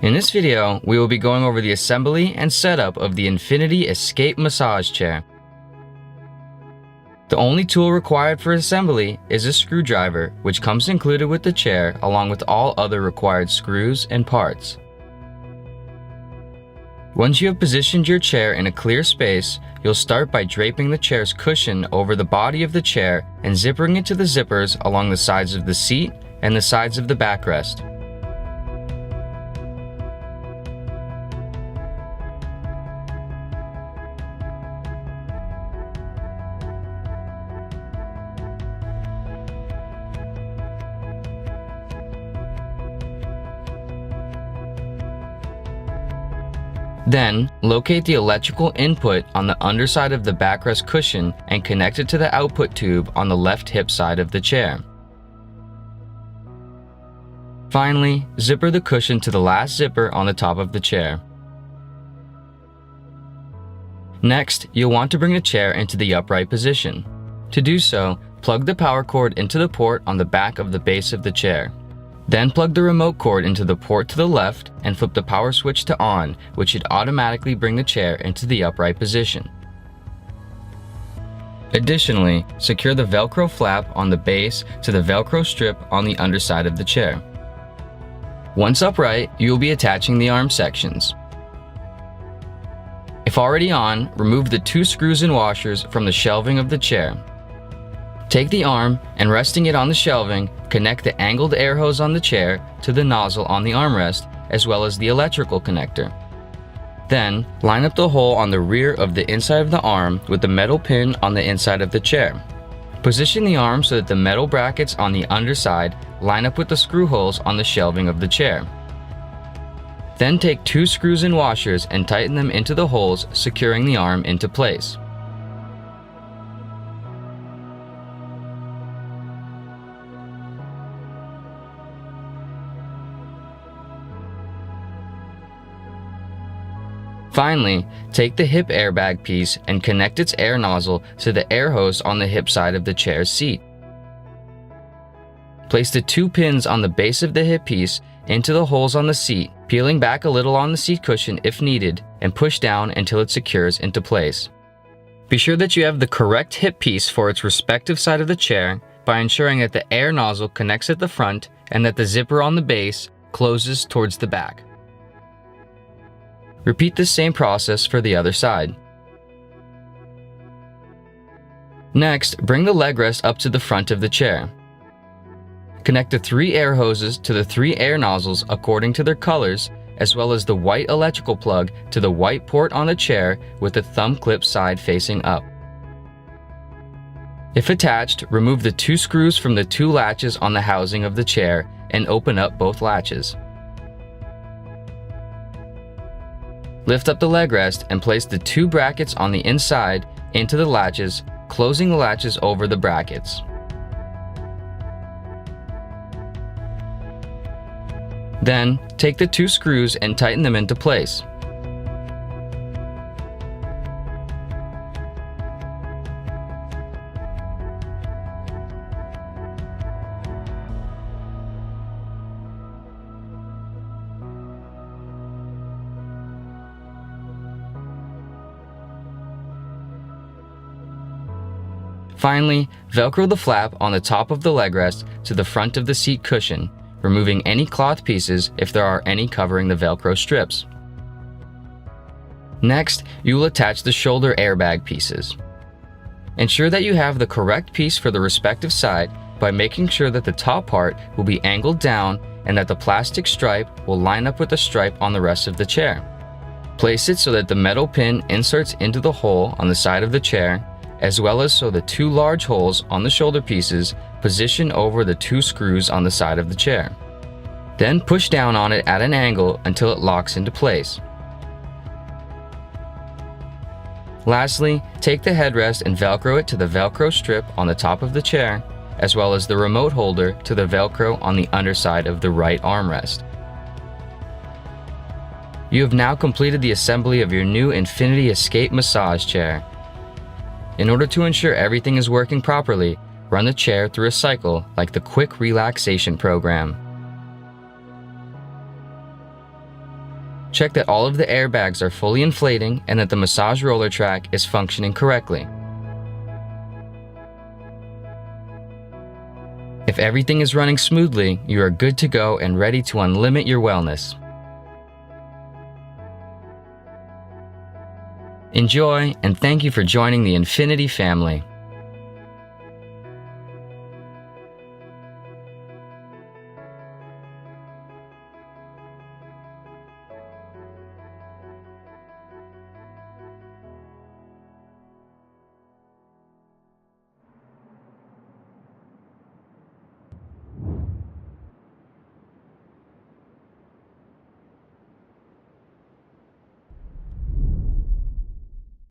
In this video, we will be going over the assembly and setup of the Infinity Escape Massage Chair. The only tool required for assembly is a screwdriver, which comes included with the chair along with all other required screws and parts. Once you have positioned your chair in a clear space, you'll start by draping the chair's cushion over the body of the chair and zippering it to the zippers along the sides of the seat and the sides of the backrest. Then, locate the electrical input on the underside of the backrest cushion and connect it to the output tube on the left hip side of the chair. Finally, zipper the cushion to the last zipper on the top of the chair. Next, you'll want to bring the chair into the upright position. To do so, plug the power cord into the port on the back of the base of the chair. Then plug the remote cord into the port to the left and flip the power switch to on, which should automatically bring the chair into the upright position. Additionally, secure the Velcro flap on the base to the Velcro strip on the underside of the chair. Once upright, you will be attaching the arm sections. If already on, remove the 2 screws and washers from the shelving of the chair. Take the arm and resting it on the shelving, connect the angled air hose on the chair to the nozzle on the armrest as well as the electrical connector. Then, line up the hole on the rear of the inside of the arm with the metal pin on the inside of the chair. Position the arm so that the metal brackets on the underside line up with the screw holes on the shelving of the chair. Then take 2 screws and washers and tighten them into the holes, securing the arm into place. Finally, take the hip airbag piece and connect its air nozzle to the air hose on the hip side of the chair's seat. Place the 2 pins on the base of the hip piece into the holes on the seat, peeling back a little on the seat cushion if needed, and push down until it secures into place. Be sure that you have the correct hip piece for its respective side of the chair by ensuring that the air nozzle connects at the front and that the zipper on the base closes towards the back. Repeat the same process for the other side. Next, bring the leg rest up to the front of the chair. Connect the 3 air hoses to the 3 air nozzles according to their colors, as well as the white electrical plug to the white port on the chair with the thumb clip side facing up. If attached, remove the 2 screws from the 2 latches on the housing of the chair and open up both latches. Lift up the leg rest and place the 2 brackets on the inside into the latches, closing the latches over the brackets. Then, take the 2 screws and tighten them into place. Finally, Velcro the flap on the top of the leg rest to the front of the seat cushion, removing any cloth pieces if there are any covering the Velcro strips. Next, you will attach the shoulder airbag pieces. Ensure that you have the correct piece for the respective side by making sure that the top part will be angled down and that the plastic stripe will line up with the stripe on the rest of the chair. Place it so that the metal pin inserts into the hole on the side of the chair, as well as so the 2 large holes on the shoulder pieces position over the 2 screws on the side of the chair. Then push down on it at an angle until it locks into place. Lastly, take the headrest and Velcro it to the Velcro strip on the top of the chair, as well as the remote holder to the Velcro on the underside of the right armrest. You have now completed the assembly of your new Infinity Escape Massage Chair. In order to ensure everything is working properly, run the chair through a cycle like the Quick Relaxation Program. Check that all of the airbags are fully inflating and that the massage roller track is functioning correctly. If everything is running smoothly, you are good to go and ready to unlimit your wellness. Enjoy, and thank you for joining the Infinity family.